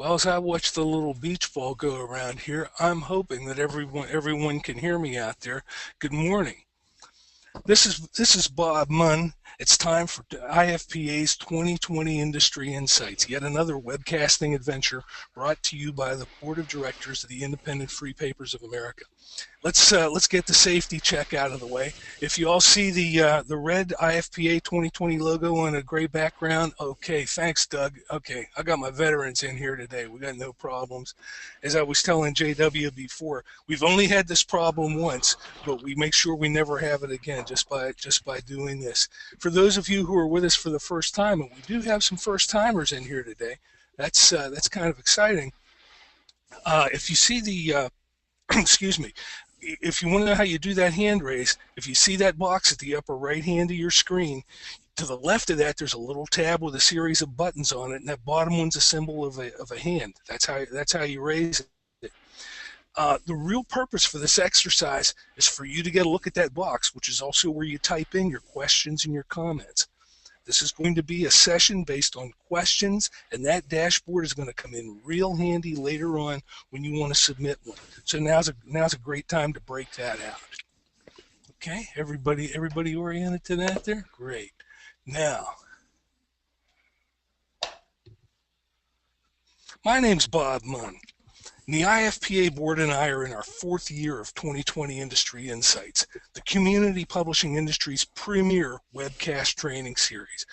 Well, as I watch the little beach ball go around here, I'm hoping that everyone can hear me out there. Good morning. This is Bob Munn. It's time for IFPA's 2020 Industry Insights, yet another webcasting adventure brought to you by the Board of Directors of the Independent Free Papers of America. Let's get the safety check out of the way. If you all see the red IFPA 2020 logo on a gray background, okay, thanks, Doug. Okay, I got my veterans in here today. We got no problems. As I was telling JW before, we've only had this problem once, but we make sure we never have it again just by doing this. For those of you who are with us for the first time, and we do have some first timers in here today, that's kind of exciting. If you see the excuse me. If you want to know how you do that hand raise, if you see that box at the upper right hand of your screen, to the left of that there's a little tab with a series of buttons on it, and that bottom one's a symbol of a hand. That's how you raise it. The real purpose for this exercise is for you to get a look at that box, which is also where you type in your questions and your comments. This is going to be a session based on questions, and that dashboard is going to come in real handy later on when you want to submit one. So now's a great time to break that out. Okay, everybody oriented to that there? Great. Now, my name's Bob Munn. And the IFPA board and I are in our fourth year of 2020 Industry Insights, the community publishing industry's premier webcast training series.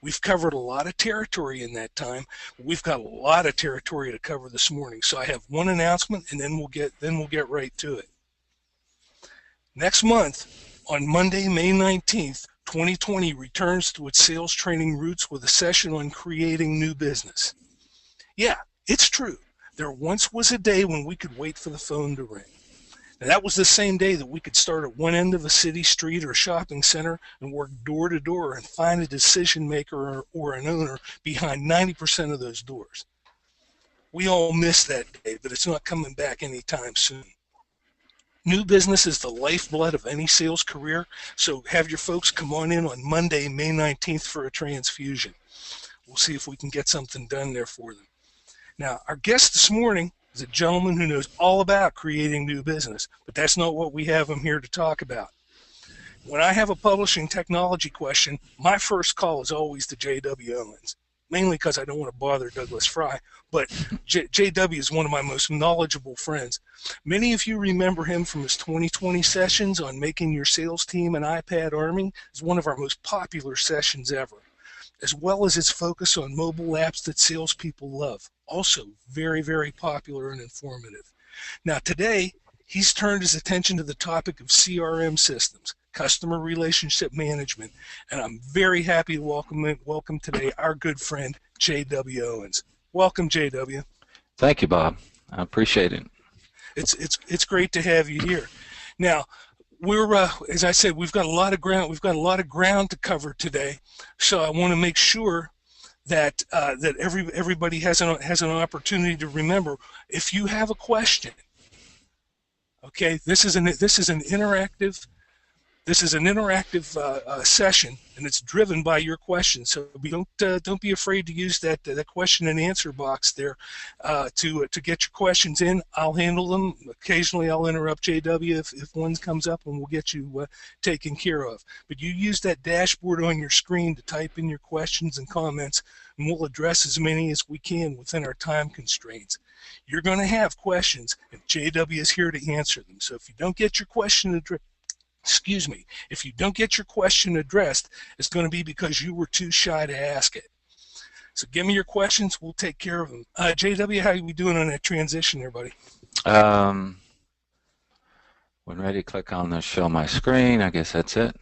We've covered a lot of territory in that time. We've got a lot of territory to cover this morning, so I have one announcement, and then we'll get right to it. Next month, on Monday, May 19th, 2020 returns to its sales training roots with a session on creating new business. Yeah, it's true. There once was a day when we could wait for the phone to ring. Now, that was the same day that we could start at one end of a city street or shopping center and work door to door and find a decision maker or an owner behind 90% of those doors. We all miss that day, but it's not coming back anytime soon. New business is the lifeblood of any sales career, so have your folks come on in on Monday, May 19th for a transfusion. We'll see if we can get something done there for them. Now, our guest this morning is a gentleman who knows all about creating new business, but that's not what we have him here to talk about. When I have a publishing technology question, my first call is always to J.W. Owens, mainly because I don't want to bother Douglas Fry, but J.W. is one of my most knowledgeable friends. Many of you remember him from his 2020 sessions on making your sales team an iPad army. It's one of our most popular sessions ever, as well as its focus on mobile apps that salespeople love. Also very, very popular and informative. Now today, he's turned his attention to the topic of CRM systems, Customer Relationship Management, and I'm very happy to welcome today our good friend, J.W. Owens. Welcome, J.W. Thank you, Bob. I appreciate it. It's great to have you here. Now, we're as I said, we've got a lot of ground. We've got a lot of ground to cover today, so I want to make sure that everybody has an opportunity to remember. If you have a question, okay, this is an interactive session, and it's driven by your questions. So don't be afraid to use that question and answer box there to get your questions in. I'll handle them. Occasionally, I'll interrupt JW if one comes up, and we'll get you taken care of. But you use that dashboard on your screen to type in your questions and comments, and we'll address as many as we can within our time constraints. You're going to have questions, and JW is here to answer them. So if you don't get your question addressed, if you don't get your question addressed, it's going to be because you were too shy to ask it. So give me your questions, we'll take care of them. JW, how are we doing on that transition there, buddy? When ready, click on the show my screen. I guess that's it.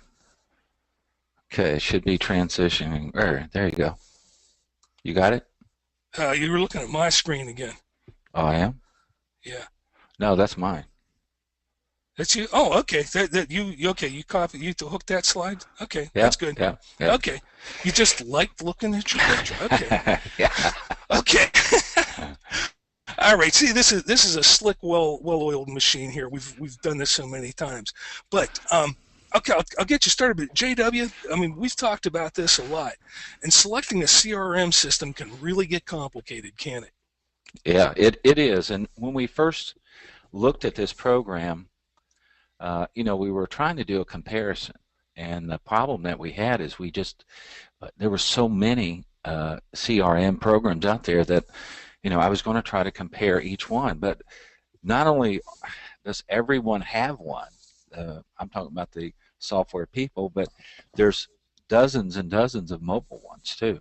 Okay, it should be transitioning. There you go. You got it? You were looking at my screen again. Oh, I am? Yeah. No, that's mine. That's you. Oh, okay. You copy. You hook that slide. Okay, yeah, that's good. Yeah. Okay. You just liked looking at your picture. Okay. Yeah. Okay. All right. See, this is a slick, well-oiled machine here. We've done this so many times. But okay, I'll get you started. But JW, I mean, we've talked about this a lot, and selecting a CRM system can really get complicated, can it? Yeah, it is. And when we first looked at this program, we were trying to do a comparison. And the problem that we had is there were so many CRM programs out there that, I was going to try to compare each one. But not only does everyone have one, I'm talking about the software people, but there's dozens and dozens of mobile ones too.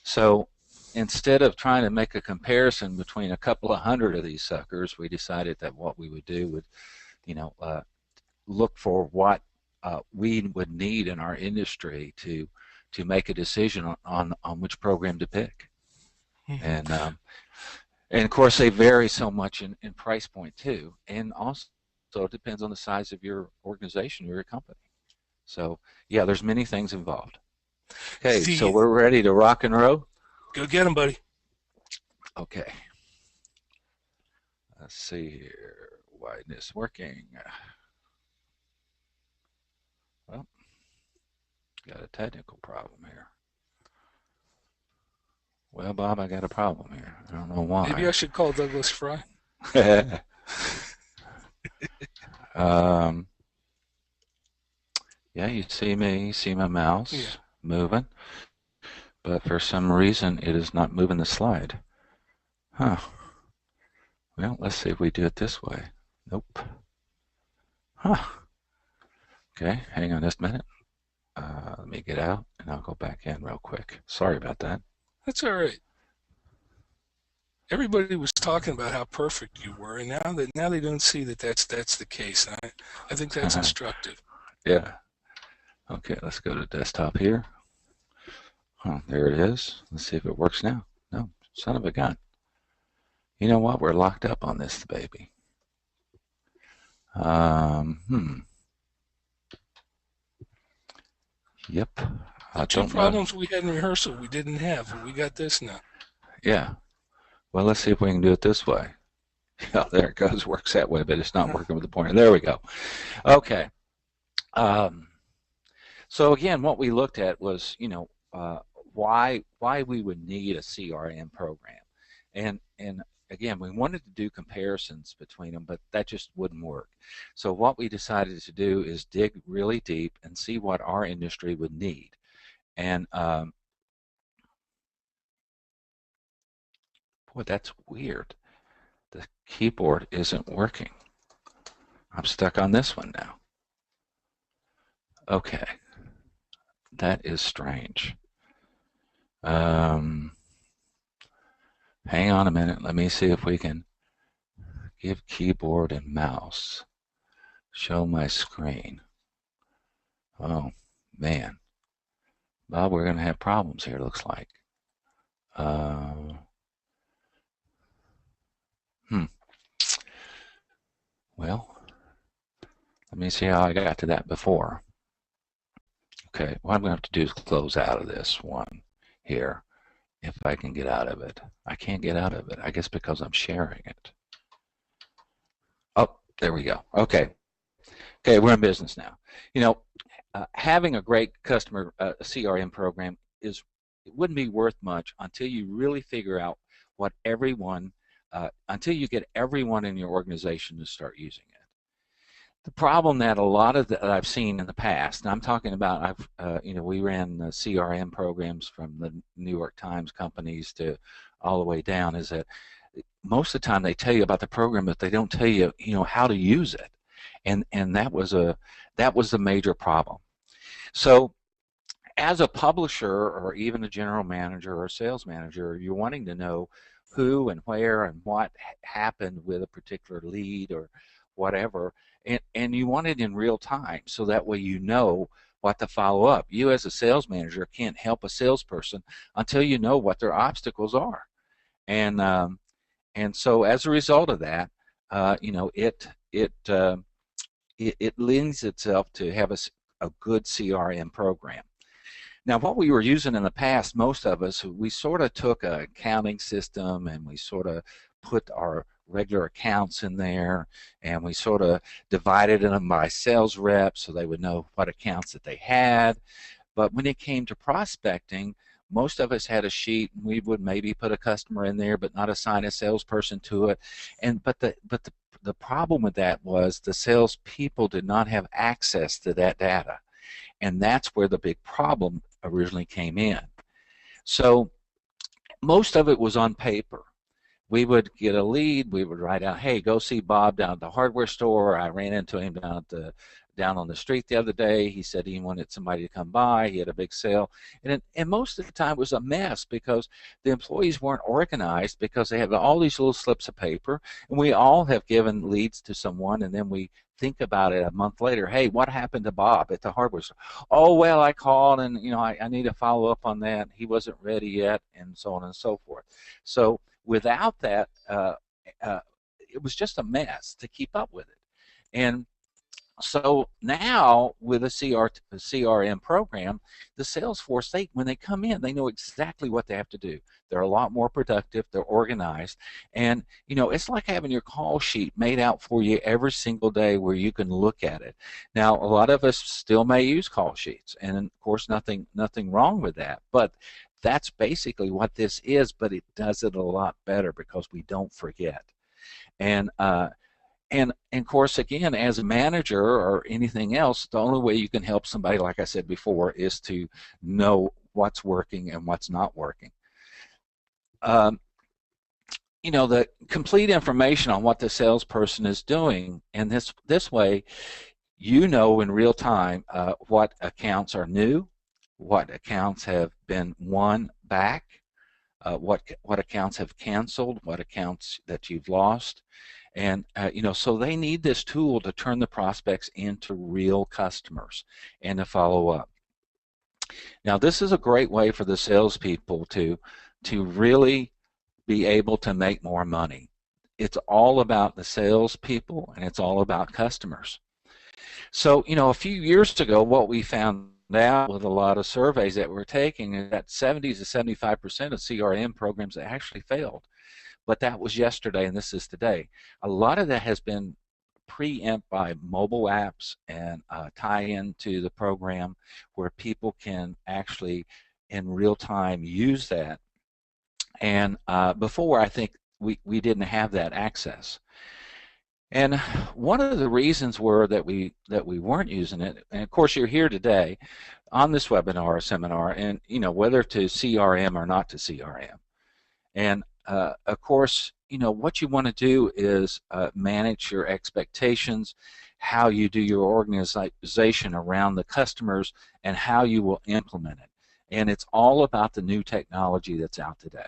So instead of trying to make a comparison between a couple of hundred of these suckers, we decided that what we would do would, you know, uh, look for what we would need in our industry to make a decision on which program to pick. Mhm. And of course they vary so much in price point too, and also it depends on the size of your organization or your company. So yeah, there's many things involved. Okay, so The we're ready to rock and roll. Go get them, buddy. Okay, let's see here. Why isn't this working? Well, got a technical problem here. Well, Bob, I got a problem here. I don't know Maybe I why. should call Douglas Fry. um, yeah, you see me, you see my Yeah, mouse moving, but for some reason it is not moving the slide. Huh. Well, let's see if we do it this way. Nope. Huh. Okay, hang on just a minute. Let me get out and I'll go back in real quick. Sorry about that. that's all right. Everybody was talking about how perfect you were, and now they don't see that that's the case. And I think that's instructive. Yeah. Okay, let's go to desktop here. Huh, there it is. Let's see if it works now. No, son of a gun. You know what? We're locked up on this baby. Hmm. Yep. The I two don't know. problems we had in rehearsal we didn't have, and we got this now. Yeah. Well, let's see if we can do it this way. Yeah, there it goes. Works that way, but it's not working with the pointer. There we go. Okay. Um, so again, what we looked at was, why we would need a CRM program, and again, we wanted to do comparisons between them, but that just wouldn't work. So what we decided to do is dig really deep and see what our industry would need. And boy, that's weird. The keyboard isn't working. I'm stuck on this one now. Okay, that is strange. Um, Hang on a minute. Let me see if we can give keyboard and mouse. Show my screen. Oh, man. Bob, we're going to have problems here, looks like. Uh, hmm. Well, let me see how I got to that before. Okay, what I'm going to have to do is close out of this one here, if I can get out of it. I can't get out of it, I guess because I'm sharing it. Oh, there we go. Okay. Okay, we're in business now. You know, having a great customer CRM program it wouldn't be worth much until you really figure out what until you get everyone in your organization to start using it. The problem that a lot of that I've seen in the past, and I'm talking about, we ran CRM programs from the New York Times companies to all the way down, is that most of the time they tell you about the program, but they don't tell you, how to use it, and that was the major problem. So as a publisher or even a general manager or a sales manager, you're wanting to know who and where and what happened with a particular lead or whatever, and you want it in real time so that way you know what to follow up. You as a sales manager can't help a salesperson until you know what their obstacles are, and so as a result of that, it lends itself to have a good CRM program. Now, what we were using in the past, most of us, we sort of took an accounting system and we sort of put our regular accounts in there, and we sort of divided them by sales reps so they would know what accounts that they had. But when it came to prospecting, most of us had a sheet, and we would maybe put a customer in there, but not assign a salesperson to it. And the problem with that was the salespeople did not have access to that data, and that's where the big problem originally came in. So most of it was on paper. We would get a lead. We would write out, "Hey, go see Bob down at the hardware store. I ran into him down on the street the other day. He said he wanted somebody to come by. He had a big sale." And most of the time it was a mess because the employees weren't organized, because they have all these little slips of paper, and we all have given leads to someone, and then we think about it a month later. "Hey, what happened to Bob at the hardware store?" "Oh, well, I called, and I need to follow up on that. He wasn't ready yet," and so on and so forth. So without that, it was just a mess to keep up with it. And so now with a CRM program, the sales force, when they come in, they know exactly what they have to do. They're a lot more productive, they're organized, and it's like having your call sheet made out for you every single day where you can look at it. Now, a lot of us still may use call sheets, and of course nothing wrong with that, but that's basically what this is, but it does it a lot better because we don't forget. And of course, again, as a manager or anything else, the only way you can help somebody, like I said before, is to know what's working and what's not working. The complete information on what the salesperson is doing, and this way, in real time what accounts are new, what accounts have been won back, what accounts have canceled, what accounts that you've lost. And so they need this tool to turn the prospects into real customers and to follow up. Now, this is a great way for the salespeople to really be able to make more money. It's all about the salespeople, and it's all about customers. So, a few years ago, what we found out with a lot of surveys that we're taking is that 70 to 75% of CRM programs actually failed. But that was yesterday, and this is today. A lot of that has been preempt by mobile apps and tie into the program where people can actually in real time use that. And before, I think we didn't have that access. And one of the reasons were that we weren't using it, and of course you're here today on this webinar or seminar, and whether to CRM or not to CRM. And of course, what you want to do is manage your expectations, how you do your organization around the customers, and how you will implement it. And it's all about the new technology that's out today.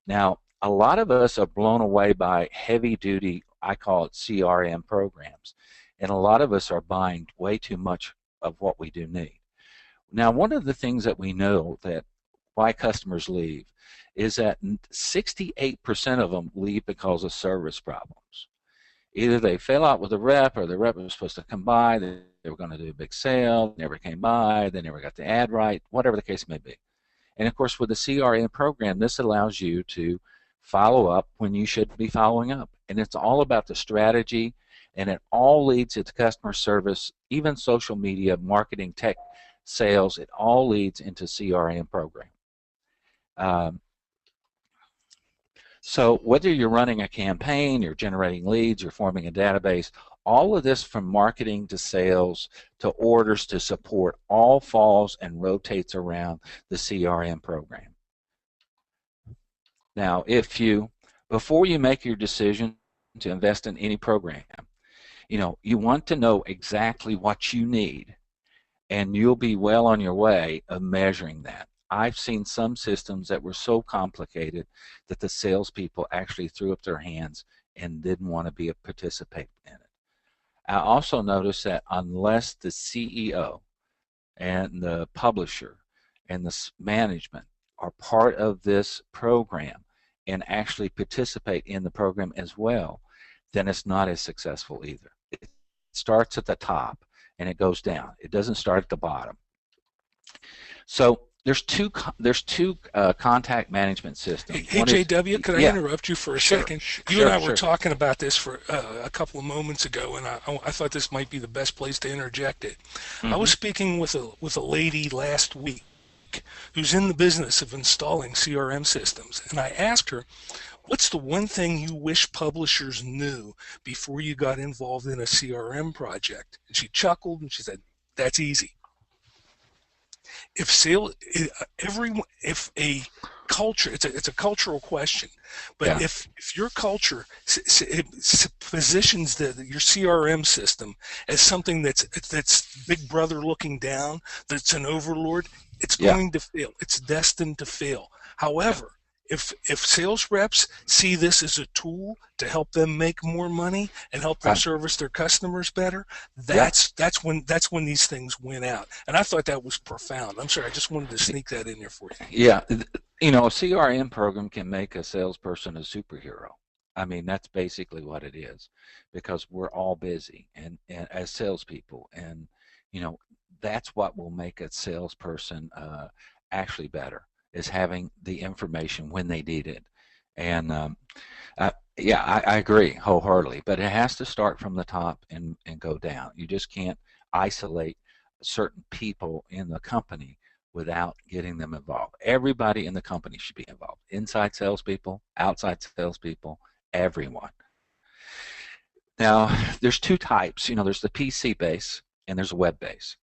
Now, a lot of us are blown away by heavy-duty, I call it CRM programs, and a lot of us are buying way too much of what we do need. Now, one of the things that we know that why customers leave is that 68% of them leave because of service problems. Either they fell out with the rep, or the rep was supposed to come by, they were going to do a big sale, never came by, they never got the ad right, whatever the case may be. And of course, with the CRM program, this allows you to follow up when you should be following up. And it's all about the strategy, and it all leads to customer service, even social media, marketing, tech, sales. It all leads into CRM program. So whether you're running a campaign, you're generating leads, you're forming a database, all of this from marketing to sales to orders to support all falls and rotates around the CRM program. Now, before you make your decision to invest in any program, you want to know exactly what you need, and you'll be well on your way of measuring that. I've seen some systems that were so complicated that the salespeople actually threw up their hands and didn't want to participate in it. I also noticed that unless the CEO and the publisher and the management are part of this program and actually participate in the program as well, then it's not as successful either. It starts at the top and it goes down. It doesn't start at the bottom. So there's two contact management systems. Hey, JW, could I interrupt you for a second? You and I were talking about this for a couple of moments ago, and I thought this might be the best place to interject it. I was speaking with a lady last week who's in the business of installing CRM systems, and I asked her, what's the one thing you wish publishers knew before you got involved in a CRM project? And she chuckled and she said, that's easy. If sale, everyone, if a culture, it's a cultural question, but Yeah. if your culture positions your CRM system as something that's Big Brother looking down, that's an overlord, it's Yeah. going to fail. It's destined to fail. Yeah. However, if sales reps see this as a tool to help them make more money and help them Right. service their customers better, Yeah. that's when these things win out. And I thought that was profound. I'm sorry, I just wanted to sneak that in there for you. Yeah. You know, a CRM program can make a salesperson a superhero. I mean, that's basically what it is, because we're all busy and as salespeople, and you know, that's what will make a salesperson actually better, is having the information when they need it. And yeah, I agree wholeheartedly, but it has to start from the top and go down. You just can't isolate certain people in the company without getting them involved. Everybody in the company should be involved. Inside salespeople, outside salespeople, everyone. Now, there's two types. You know, there's the PC base and there's a web base.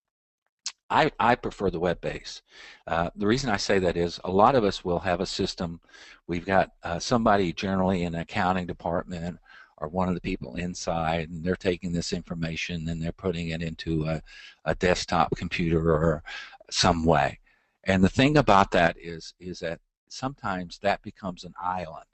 I prefer the web base. The reason I say that is a lot of us will have a system. We've got somebody generally in an accounting department or one of the people inside, and they're taking this information and they're putting it into a desktop computer or some way. And the thing about that is that sometimes that becomes an island.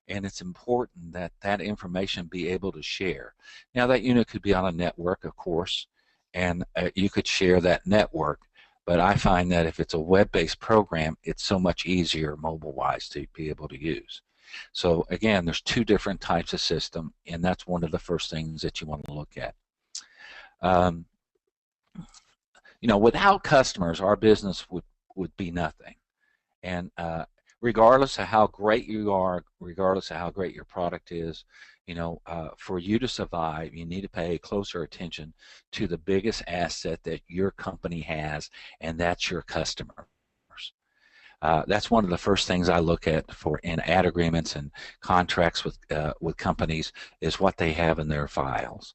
And it's important that that information be able to share. Now, that unit could be on a network, of course, and you could share that network, but I find that if it's a web-based program, it's so much easier mobile-wise to be able to use. So again, there's two different types of system, and that's one of the first things that you want to look at. You know, without customers, our business would be nothing. And regardless of how great you are, regardless of how great your product is, you know, for you to survive, you need to pay closer attention to the biggest asset that your company has, and that's your customers. That's one of the first things I look at for in ad agreements and contracts with companies, is what they have in their files.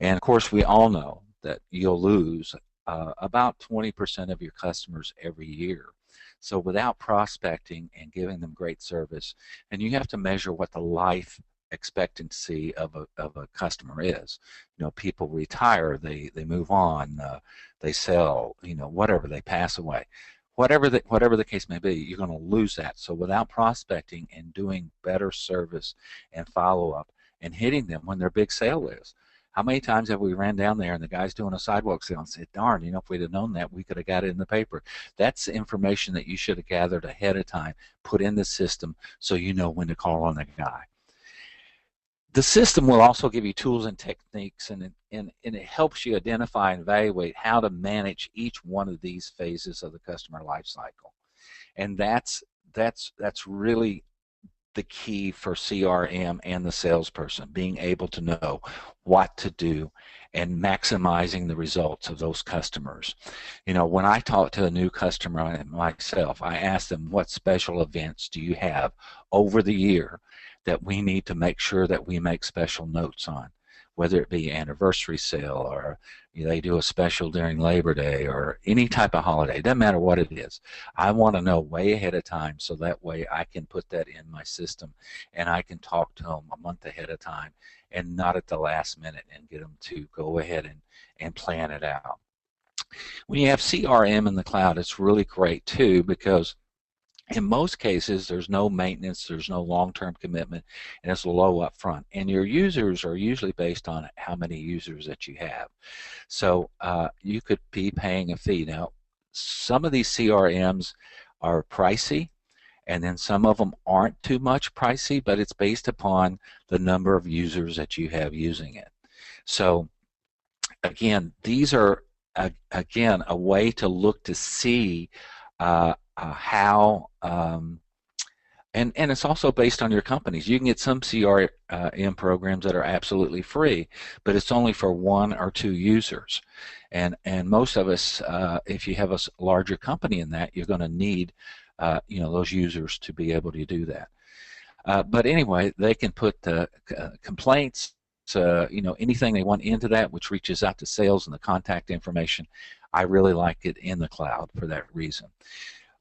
And of course, we all know that you'll lose about 20% of your customers every year. So without prospecting and giving them great service, and you have to measure what the life expectancy of a customer is. You know, people retire, they move on, they sell, you know, whatever, they pass away. Whatever the case may be, you're going to lose that. So without prospecting and doing better service and follow-up and hitting them when their big sale is. How many times have we ran down there and the guy's doing a sidewalk sale and said, darn, you know, if we'd have known that, we could have got it in the paper. That's information that you should have gathered ahead of time, put in the system so you know when to call on the guy. The system will also give you tools and techniques, and it helps you identify and evaluate how to manage each one of these phases of the customer life cycle. And that's really the key for CRM and the salesperson, being able to know what to do and maximizing the results of those customers. You know, when I talk to a new customer myself, I ask them, what special events do you have over the year that we need to make sure that we make special notes on, whether it be anniversary sale, or you know, they do a special during Labor Day, or any type of holiday. It doesn't matter what it is. I want to know way ahead of time, so that way I can put that in my system and I can talk to them a month ahead of time and not at the last minute, and get them to go ahead and plan it out. When you have CRM in the cloud, it's really great too, because in most cases, there's no maintenance, there's no long-term commitment, and it's low up front. And your users are usually based on how many users that you have. So you could be paying a fee. Now, some of these CRMs are pricey, and then some of them aren't too much pricey, but it's based upon the number of users that you have using it. So again, these are, again, a way to look to see how And it's also based on your companies. You can get some CRM programs that are absolutely free, but it's only for 1 or 2 users. And most of us, if you have a larger company in that, you're going to need those users to be able to do that. But anyway, they can put complaints, anything they want into that, which reaches out to sales and the contact information. I really like it in the cloud for that reason.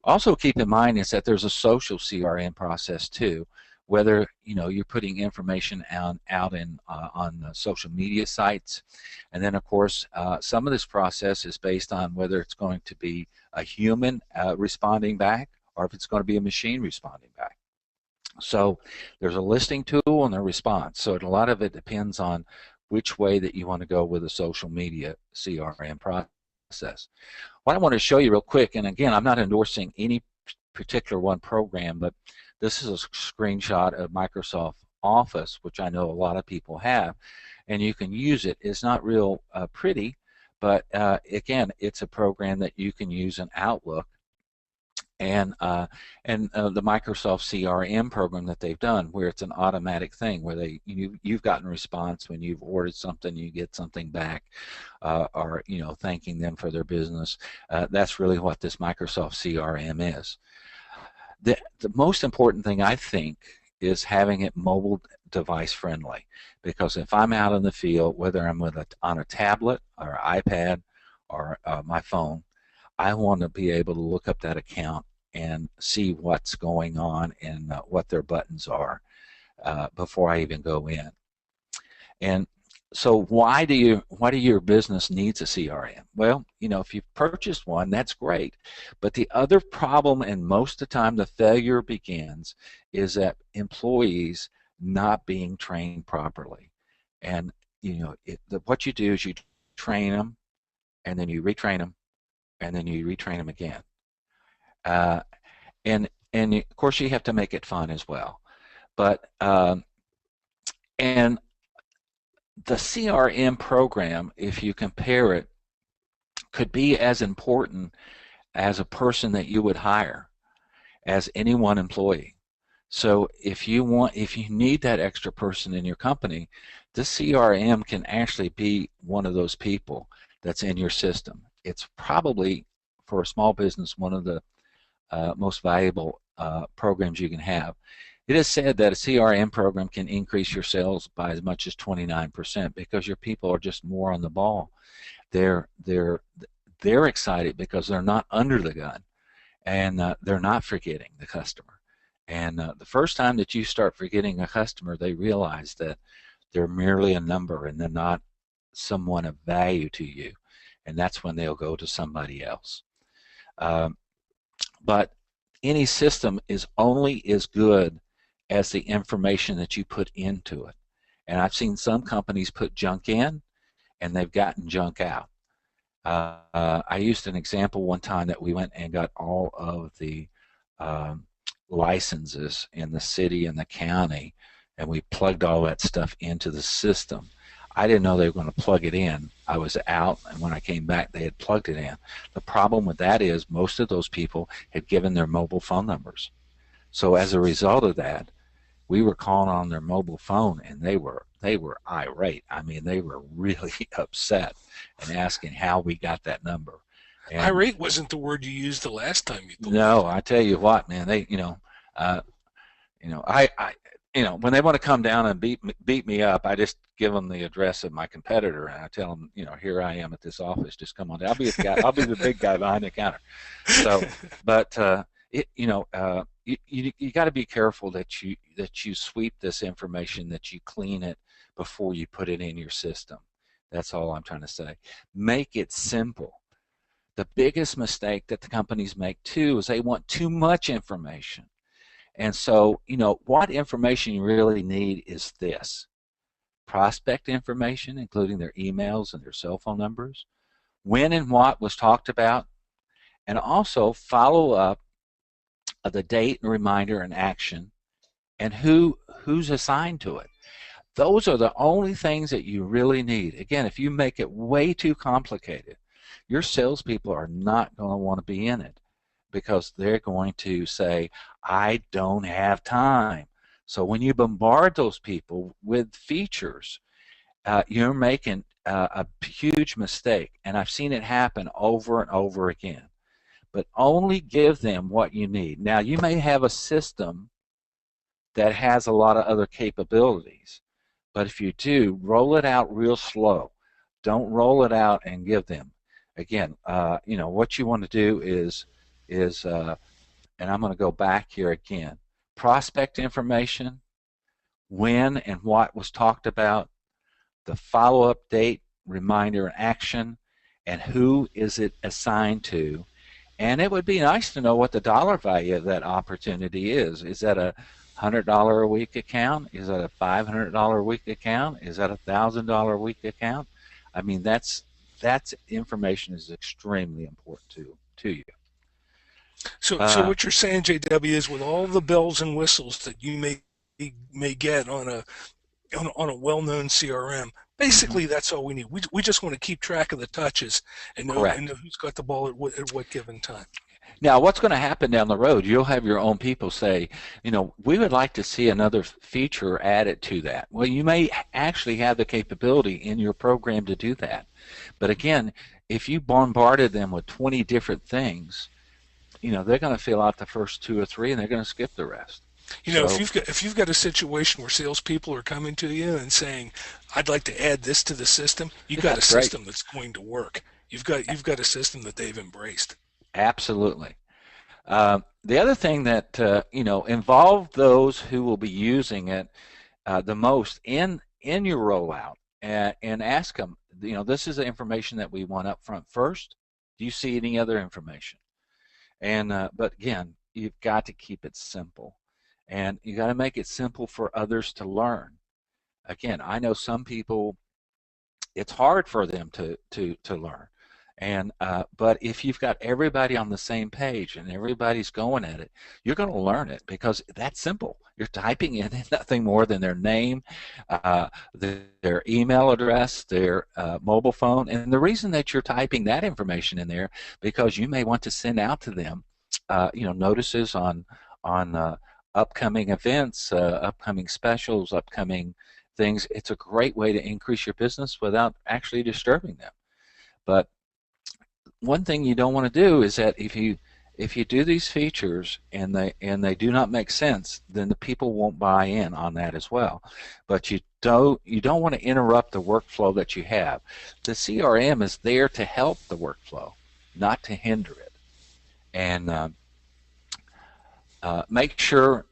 Also keep in mind is that there's a social CRM process too, whether you're putting information out in on social media sites, and then of course some of this process is based on whether it's going to be a human responding back or if it's going to be a machine responding back. So there's a listing tool and a response. So a lot of it depends on which way that you want to go with a social media CRM process. What I want to show you real quick, and again, I'm not endorsing any particular one program, but this is a screenshot of Microsoft Office, which I know a lot of people have, and you can use it. It's not real pretty, but again, it's a program that you can use in Outlook. And the Microsoft CRM program that they've done, where it's an automatic thing, where you've gotten a response when you've ordered something, you get something back, or thanking them for their business. That's really what this Microsoft CRM is. The most important thing I think is having it mobile device friendly, because if I'm out in the field, whether I'm on a tablet or iPad or my phone, I want to be able to look up that account and see what's going on and what their buttons are before I even go in. And so why do your business needs a CRM? Well, if you've purchased one, that's great. But the other problem, and most of the time the failure begins, is that employees not being trained properly. And what you do is you train them, and then you retrain them, and then you retrain them again. And of course you have to make it fun as well. But and the CRM program, if you compare it, could be as important as a person that you would hire as any one employee. So if you need that extra person in your company, the CRM can actually be one of those people that's in your system. It's probably, for a small business, one of the most valuable programs you can have. It is said that a CRM program can increase your sales by as much as 29% because your people are just more on the ball. They're excited because they're not under the gun, and they're not forgetting the customer. And the first time that you start forgetting a customer, they realize that they're merely a number and they're not someone of value to you, and that's when they'll go to somebody else. But any system is only as good as the information that you put into it. And I've seen some companies put junk in, and they've gotten junk out. I used an example one time that we went and got all of the licenses in the city and the county, and we plugged all that stuff into the system. I didn't know they were going to plug it in. I was out, and when I came back, they had plugged it in. The problem with that is most of those people had given their mobile phone numbers. So as a result of that, we were calling on their mobile phone, and they were irate. I mean, they were really upset and asking how we got that number. And irate wasn't the word you used the last time you told me. No, I tell you what, man, they, when they want to come down and beat me up, I just give them the address of my competitor, and I tell them, here I am at this office. Just come on down. I'll be the big guy behind the counter. So, but you got to be careful that you sweep this information, that you clean it before you put it in your system. That's all I'm trying to say. Make it simple. The biggest mistake that the companies make too is they want too much information. And so, what information you really need is this: prospect information, including their emails and their cell phone numbers, when and what was talked about, and also follow up of the date and reminder and action, and who's assigned to it. Those are the only things that you really need. Again, if you make it way too complicated, your salespeople are not going to want to be in it. because they're going to say, I don't have time. So when you bombard those people with features, you're making a huge mistake, and I've seen it happen over and over again. But only give them what you need. Now, you may have a system that has a lot of other capabilities, but if you do, roll it out real slow. Don't roll it out and give them. Again, what you want to do is and I'm going to go back here again. Prospect information, when and what was talked about, the follow-up date, reminder, and action, and who is it assigned to. And it would be nice to know what the dollar value of that opportunity is. Is that a $100 a week account? Is that a $500 a week account? Is that a $1,000 a week account? I mean, that's information is extremely important to you. So what you're saying, JW, is with all the bells and whistles that you may get on a well-known CRM, basically that's all we need. We just want to keep track of the touches and know who's got the ball at what given time. Now, what's going to happen down the road, you'll have your own people say, we would like to see another feature added to that. Well, you may actually have the capability in your program to do that. But again, if you bombarded them with 20 different things, they're going to fill out the first 2 or 3 and they're going to skip the rest. If you've got a situation where salespeople are coming to you and saying, "I'd like to add this to the system," you've got a system that's going to work. You've got a system that they've embraced. Absolutely. The other thing that involve those who will be using it the most in your rollout, and ask them, this is the information that we want up front first. Do you see any other information? And but again, you've got to keep it simple, and you got to make it simple for others to learn. Again, I know some people, it's hard for them to learn. And but if you've got everybody on the same page and everybody's going at it, you're going to learn it because that's simple. You're typing in nothing more than their name, their email address, their mobile phone, and the reason that you're typing that information in there because you may want to send out to them, notices on upcoming events, upcoming specials, upcoming things. It's a great way to increase your business without actually disturbing them. But one thing you don't want to do is that if you do these features and they do not make sense, then the people won't buy in on that as well. But you don't want to interrupt the workflow that you have. The CRM is there to help the workflow, not to hinder it. And make sure,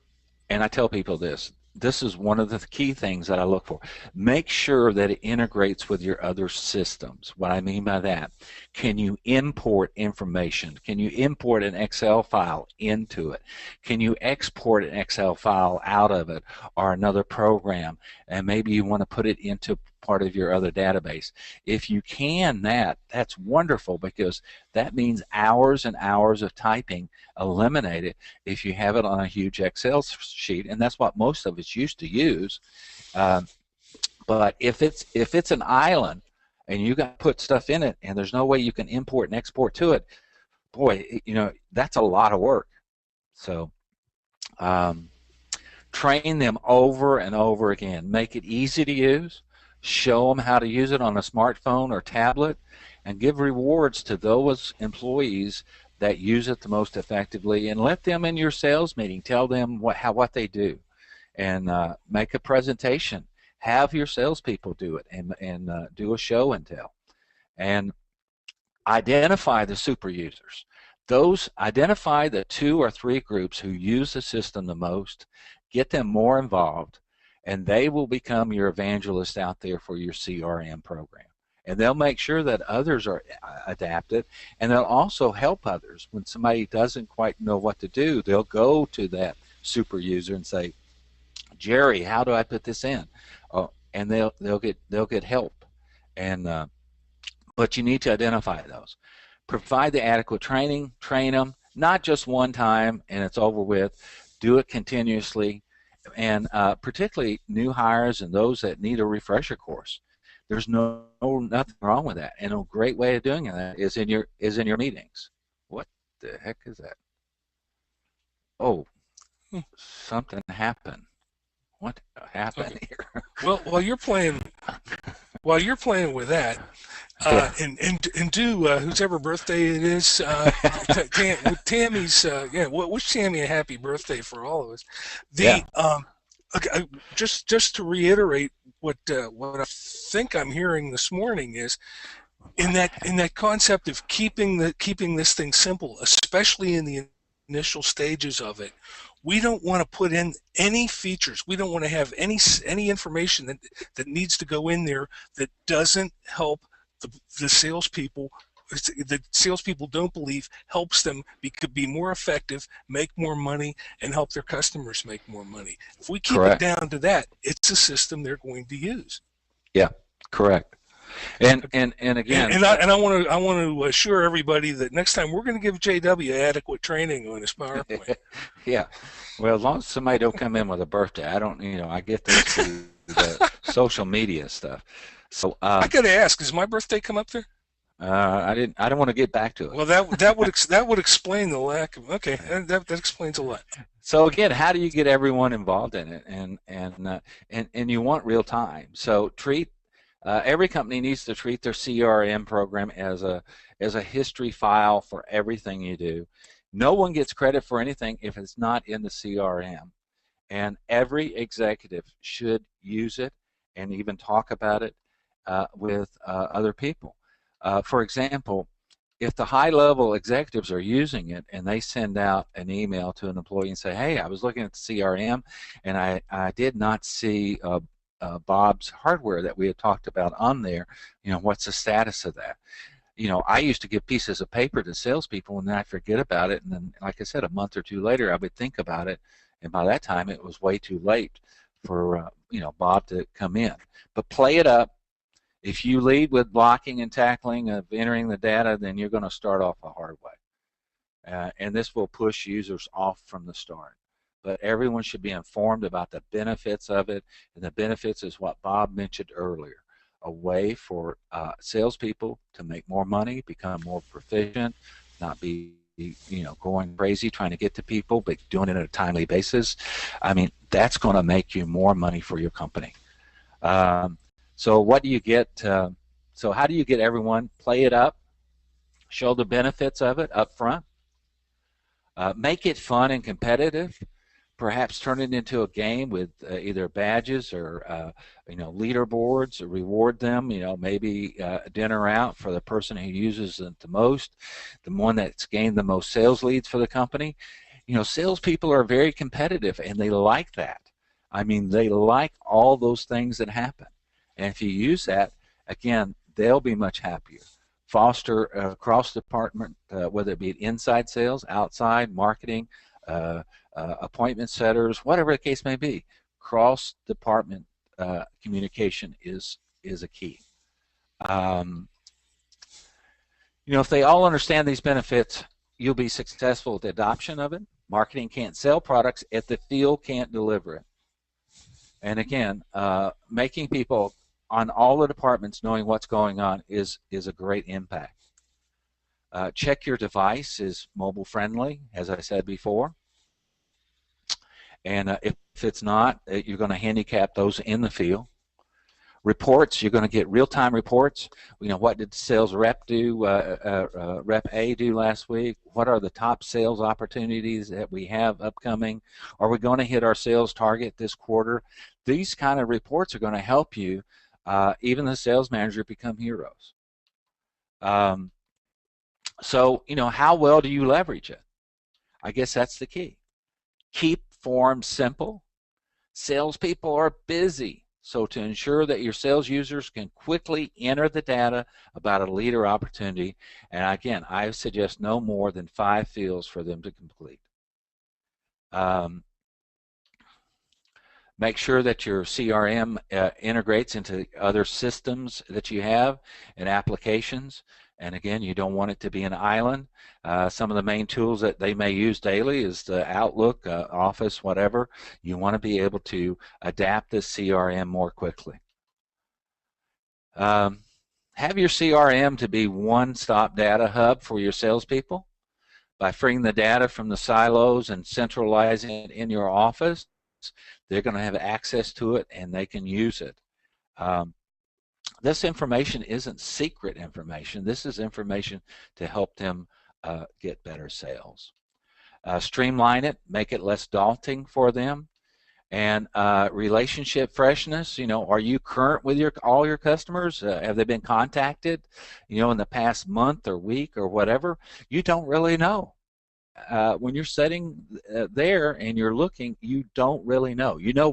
and I tell people this is one of the key things that I look for. Make sure that it integrates with your other systems. What I mean by that, can you import information? Can you import an Excel file into it? Can you export an Excel file out of it or another program, and maybe you want to put it into part of your other database? If you can that's wonderful, because that means hours and hours of typing eliminated if you have it on a huge Excel sheet, and that's what most of us used to use. But if it's an island and you got to put stuff in it and there's no way you can import and export to it, boy, that's a lot of work. So train them over and over again. Make it easy to use. Show them how to use it on a smartphone or tablet, and give rewards to those employees that use it the most effectively, and let them in your sales meeting tell them what they do, and make a presentation. Have your salespeople do it, and do a show and tell, and identify the super users. Identify the 2 or 3 groups who use the system the most, get them more involved, and they will become your evangelists out there for your CRM program. And they'll make sure that others are adapted, and they'll also help others. When somebody doesn't quite know what to do, they'll go to that super user and say, Jerry, how do I put this in? And they'll get help. And but you need to identify those. Provide the adequate training, train them, not just one time and it's over with. Do it continuously, and particularly new hires and those that need a refresher course. There's nothing wrong with that, and a great way of doing that is in your meetings. What the heck is that? Oh, Hmm, something happened. What okay. happened here? Well, while you're playing with that, Yeah, and do whosever birthday it is, with Tammy's, yeah, wish Tammy a happy birthday for all of us. yeah, The okay, just to reiterate what I think I'm hearing this morning is in that concept of keeping this thing simple, especially in the initial stages of it. We don't want to put in any features. We don't want to have any information that needs to go in there that doesn't help the salespeople. The salespeople don't believe helps them be more effective, make more money, and help their customers make more money. If we keep it correct. down to that, it's a system they're going to use. Yeah, correct. And again, And I want to assure everybody that next time we're going to give JW adequate training on his PowerPoint. yeah. Well, as long as somebody don't come in with a birthday, I don't, I get this through the social media stuff. So I got to ask, does my birthday come up there? I don't want to get back to it. Well, that would explain the lack of. Okay, that explains a lot. So again, how do you get everyone involved in it? And you want real time. So treat every company needs to treat their CRM program as a history file for everything you do. No one gets credit for anything if it's not in the CRM. And every executive should use it and even talk about it with other people. For example, if the high-level executives are using it and they send out an email to an employee and say, hey, I was looking at the CRM and I did not see Bob's hardware that we had talked about on there, what's the status of that? I used to give pieces of paper to salespeople and then I'd forget about it, and then, like I said, a month or two later I would think about it, and by that time it was way too late for Bob to come in. But play it up. If you lead with blocking and tackling of entering the data, then you're going to start off the hard way. And this will push users off from the start. But everyone should be informed about the benefits of it, and the benefits is what Bob mentioned earlier. A way for salespeople to make more money, become more proficient, not be going crazy trying to get to people, but doing it on a timely basis. I mean, that's going to make you more money for your company. So what do you get? So how do you get everyone? Play it up, show the benefits of it up front, make it fun and competitive. Perhaps turn it into a game with either badges or leaderboards, or reward them. Maybe dinner out for the person who uses it the most, the one that's gained the most sales leads for the company. Salespeople are very competitive, and they like that. I mean, they like all those things that happen. And if you use that, again, they'll be much happier. Foster cross department, whether it be inside sales, outside, marketing, appointment setters, whatever the case may be. Cross department communication is a key. If they all understand these benefits, you'll be successful with the adoption of it. Marketing can't sell products if the field can't deliver it. And again, making people on all the departments knowing what's going on is a great impact. Check your device is mobile friendly, as I said before. And if it's not, you're going to handicap those in the field. Reports, you're going to get real-time reports. What did sales rep do, rep A do last week? What are the top sales opportunities that we have upcoming? Are we going to hit our sales target this quarter? These kind of reports are going to help you, even the sales manager, become heroes. So, how well do you leverage it? I guess that's the key. Keep forms simple. Salespeople are busy. So to ensure that your sales users can quickly enter the data about a lead or opportunity, and again, I suggest no more than 5 fields for them to complete. Make sure that your CRM integrates into other systems that you have and applications. And again, you don't want it to be an island. Some of the main tools that they may use daily is the Outlook, Office, whatever. You want to be able to adapt this CRM more quickly. Have your CRM to be one-stop data hub for your salespeople. By freeing the data from the silos and centralizing it in your office, they're going to have access to it and they can use it. This information isn't secret information. This is information to help them get better sales. Streamline it, make it less daunting for them. And relationship freshness, are you current with all your customers? Have they been contacted, in the past month or week or whatever? You don't really know. When you're sitting there and you're looking, you don't really know. You know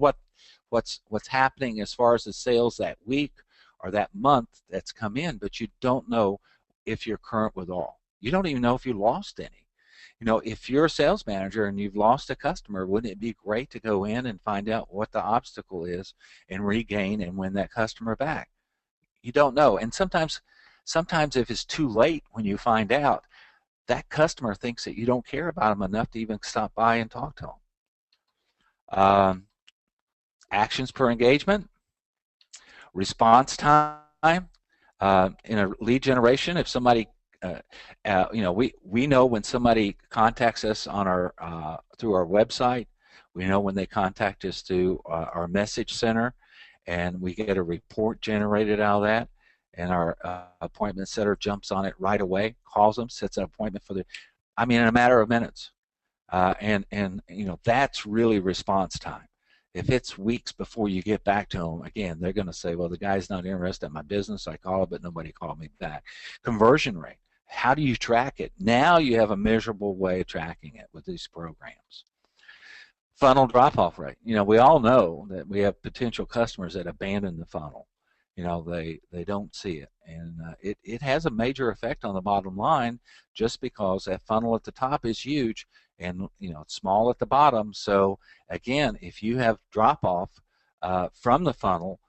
what's happening as far as the sales that week or that month that's come in, but you don't know if you're current with all. You don't even know if you lost any. If you're a sales manager and you've lost a customer, wouldn't it be great to go in and find out what the obstacle is and regain and win that customer back? You don't know. And sometimes if it's too late when you find out, that customer thinks that you don't care about them enough to even stop by and talk to them. Actions per engagement, response time. In a lead generation, if somebody we know when somebody contacts us on our through our website. We know when they contact us through our message center, and we get a report generated out of that. And our appointment setter jumps on it right away, calls them, sets an appointment for in a matter of minutes. And that's really response time. If it's weeks before you get back to them, again, they're going to say, well, the guy's not interested in my business. I called, but nobody called me back. Conversion rate. How do you track it? Now you have a measurable way of tracking it with these programs. Funnel drop-off rate. We all know that we have potential customers that abandon the funnel. They don't see it, and it has a major effect on the bottom line just because that funnel at the top is huge and it's small at the bottom. So again, if you have drop-off from the funnel,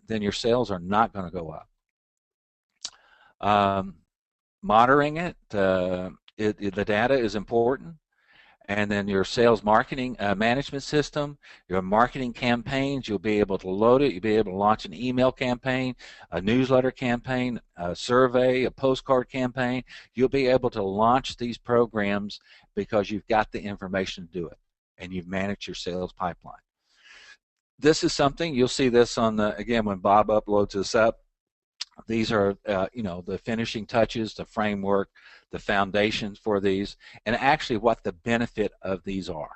then your sales are not going to go up. Monitoring it, the data is important. And then your sales marketing management system, your marketing campaigns, you'll be able to load it. You'll be able to launch an email campaign, a newsletter campaign, a survey, a postcard campaign. You'll be able to launch these programs because you've got the information to do it, and you've managed your sales pipeline. This is something, you'll see this on again, when Bob uploads this up. These are, the finishing touches, the framework, the foundations for these, and actually what the benefit of these are.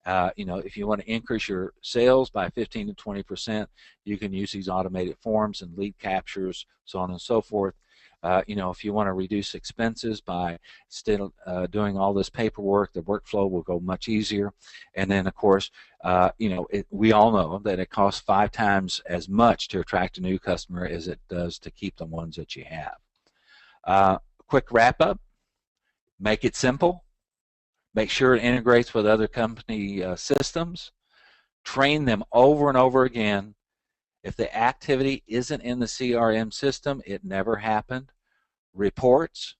If you want to increase your sales by 15 to 20%, you can use these automated forms and lead captures, so on and so forth. If you want to reduce expenses by still doing all this paperwork, the workflow will go much easier. And then, of course, we all know that it costs 5 times as much to attract a new customer as it does to keep the ones that you have. Quick wrap-up. Make it simple. Make sure it integrates with other company systems. Train them over and over again. If the activity isn't in the CRM system, it never happened. Reports,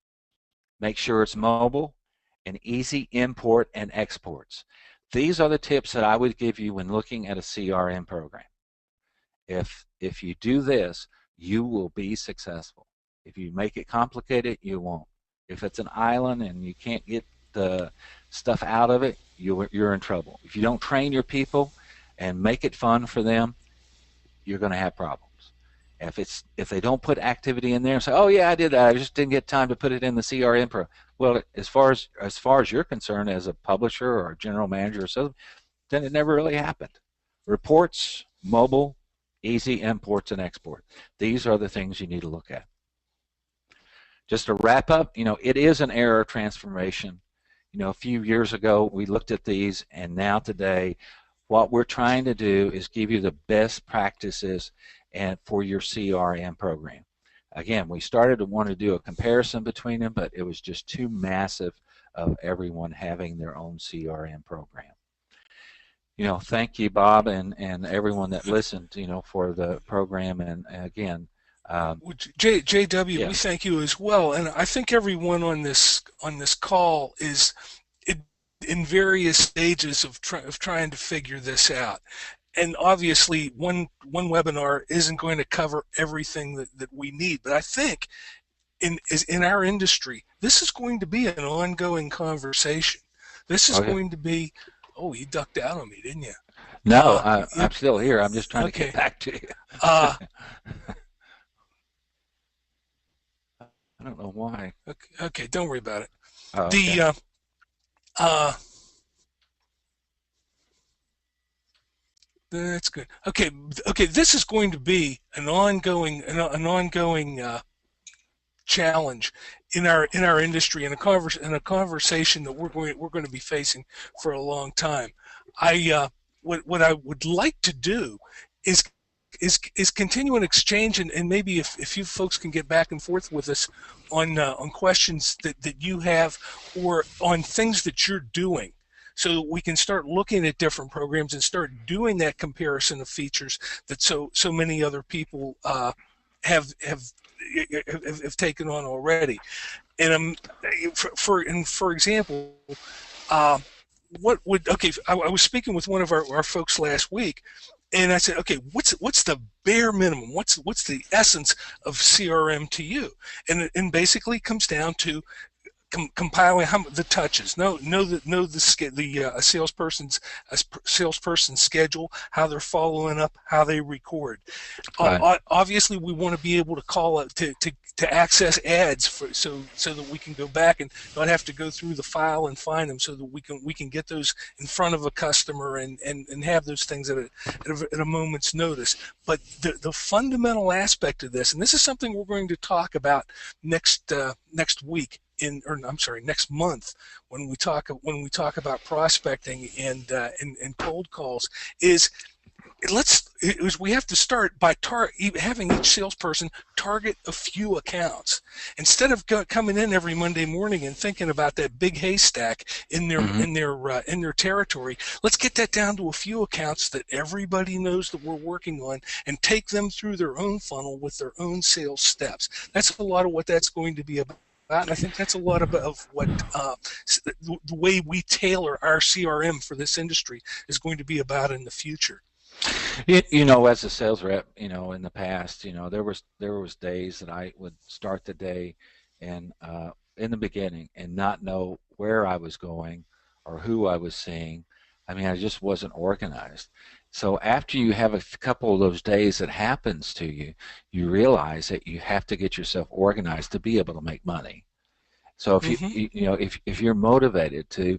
make sure it's mobile, and easy import and exports. These are the tips that I would give you when looking at a CRM program. If you do this, you will be successful. If you make it complicated, you won't. If it's an island and you can't get the stuff out of it, you're in trouble. If you don't train your people and make it fun for them, you're going to have problems. If they don't put activity in there and say, oh yeah, I did that, I just didn't get time to put it in the CRM program. Well, as far as you're concerned as a publisher or a general manager or so, then it never really happened. Reports, mobile, easy imports and export. These are the things you need to look at. Just to wrap up, it is an era of transformation. A few years ago we looked at these, and now today what we're trying to do is give you the best practices and for your CRM program. Again, we started to want to do a comparison between them, but it was just too massive of everyone having their own CRM program. Thank you, Bob, and everyone that listened, for the program. And again, JW, yeah. We thank you as well. And I think everyone on this call is in various stages of trying to figure this out. And obviously, one webinar isn't going to cover everything that we need. But I think in our industry, this is going to be an ongoing conversation. This is Okay. going to be, oh, you ducked out on me, didn't you? No, Yep. I'm still here. I'm just trying to get Okay. back to you. Uh, I don't know why. okay. Okay. Don't worry about it. Oh, okay. The uh, that's good. Okay. Okay. This is going to be an ongoing challenge in our industry and a conversation that we're going to be facing for a long time. I what I would like to do is is continue an exchange, and maybe if you folks can get back and forth with us on questions that you have or on things that you're doing, so that we can start looking at different programs and start doing that comparison of features that so many other people have have have taken on already. And for example, uh, what would okay? I was speaking with one of our folks last week, and I said, okay, what's the bare minimum? What's the essence of CRM to you? And basically comes down to compiling the touches, know the salesperson's schedule, how they're following up, how they record. Right. Obviously, we want to be able to call it to access ads so that we can go back and not have to go through the file and find them, so that we can get those in front of a customer and have those things at a moment's notice. But the fundamental aspect of this, and this is something we're going to talk about next week, or I'm sorry, next month, when we talk about prospecting and cold calls, is we have to start by having each salesperson target a few accounts instead of coming in every Monday morning and thinking about that big haystack in their territory. Let's get that down to a few accounts that everybody knows that we're working on, and take them through their own funnel with their own sales steps. That's a lot of what that's going to be about. And I think that's a lot of what the way we tailor our CRM for this industry is going to be about in the future. As a sales rep, in the past, there was days that I would start the day and in the beginning and not know where I was going or who I was seeing. I mean, I just wasn't organized. So after you have a couple of those days that happens to you, you realize that you have to get yourself organized to be able to make money. So if Mm-hmm. if you're motivated to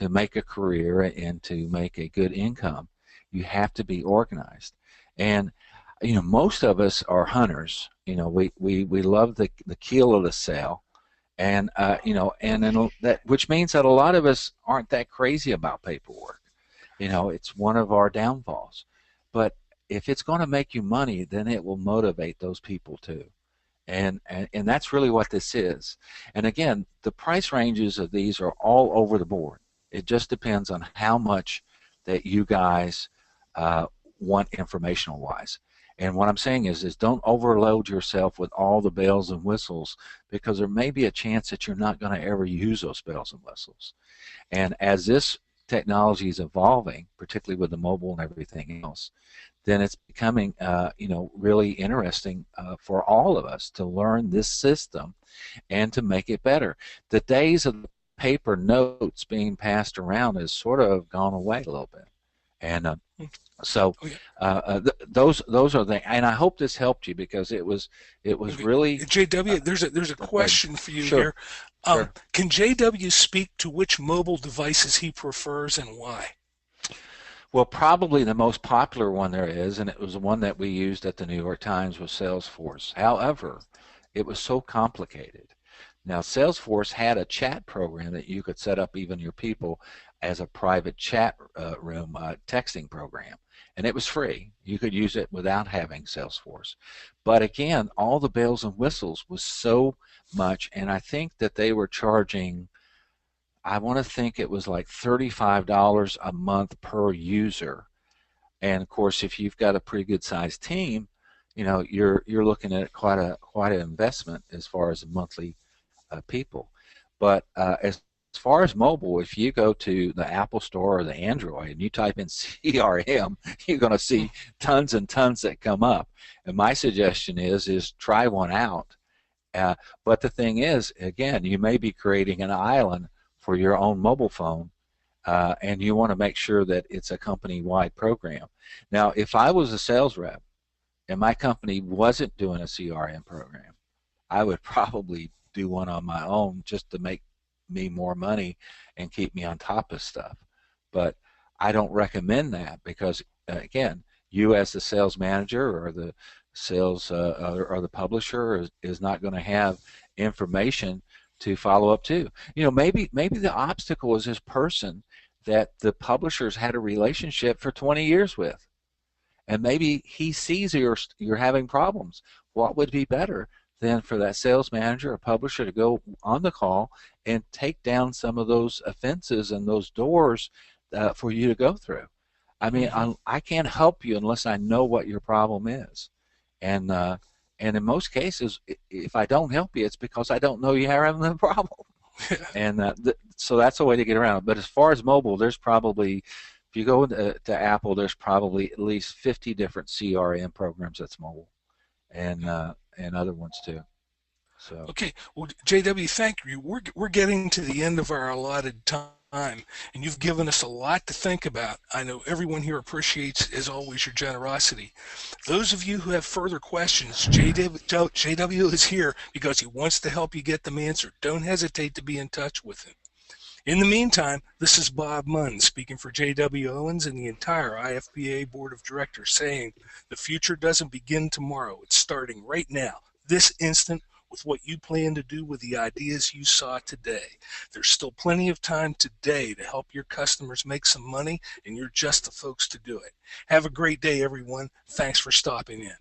make a career and to make a good income, you have to be organized. And most of us are hunters. We love the kill of the sale, and and then that, which means that a lot of us aren't that crazy about paperwork. It's one of our downfalls. But if it's going to make you money, then it will motivate those people too. And that's really what this is. And again, the price ranges of these are all over the board. It just depends on how much that you guys want informational wise. And what I'm saying is don't overload yourself with all the bells and whistles, because there may be a chance that you're not going to ever use those bells and whistles. And as this technology is evolving, particularly with the mobile and everything else, then it's becoming really interesting for all of us to learn this system and to make it better. The days of the paper notes being passed around has sort of gone away a little bit. And so Oh, yeah. those are the, and I hope this helped you, because it was Okay. really JW, there's a question for you sure, here. sure. Can JW speak to which mobile devices he prefers and why? Well, probably the most popular one there is, and it was the one that we used at the New York Times, was Salesforce. However, it was so complicated. Now, Salesforce had a chat program that you could set up even your people as a private chat room texting program, and it was free. You could use it without having Salesforce. But again, all the bells and whistles was so much, and I think that they were charging, I want to think it was like $35 a month per user. And of course, if you've got a pretty good sized team, you're looking at quite an investment as far as monthly people. But as far as mobile, if you go to the Apple Store or the Android and you type in CRM, you're going to see tons and tons that come up. And my suggestion is try one out But the thing is, again, you may be creating an island for your own mobile phone, and you want to make sure that it's a company-wide program. Now, if I was a sales rep and my company wasn't doing a CRM program, I would probably do one on my own just to make me more money and keep me on top of stuff. But I don't recommend that because, again, you as the sales manager or the sales or the publisher is not going to have information to follow up to. Maybe the obstacle is this person that the publisher's had a relationship for 20 years with, and maybe he sees you're having problems. What would be better than for that sales manager or publisher to go on the call and take down some of those offenses and those doors for you to go through? I mean, I can't help you unless I know what your problem is, and in most cases, if I don't help you, it's because I don't know you're having the problem. And so that's a way to get around it. But as far as mobile, there's probably, if you go to Apple, there's probably at least 50 different CRM programs that's mobile, and other ones too. So Okay, well, JW, thank you. We're getting to the end of our allotted time, and you've given us a lot to think about. I know everyone here appreciates, as always, your generosity. Those of you who have further questions, JW is here because he wants to help you get them answered. Don't hesitate to be in touch with him. In the meantime, this is Bob Munn speaking for JW Owens and the entire IFPA Board of Directors saying the future doesn't begin tomorrow. It's starting right now, this instant, with what you plan to do with the ideas you saw today. There's still plenty of time today to help your customers make some money, and you're just the folks to do it. Have a great day, everyone. Thanks for stopping in.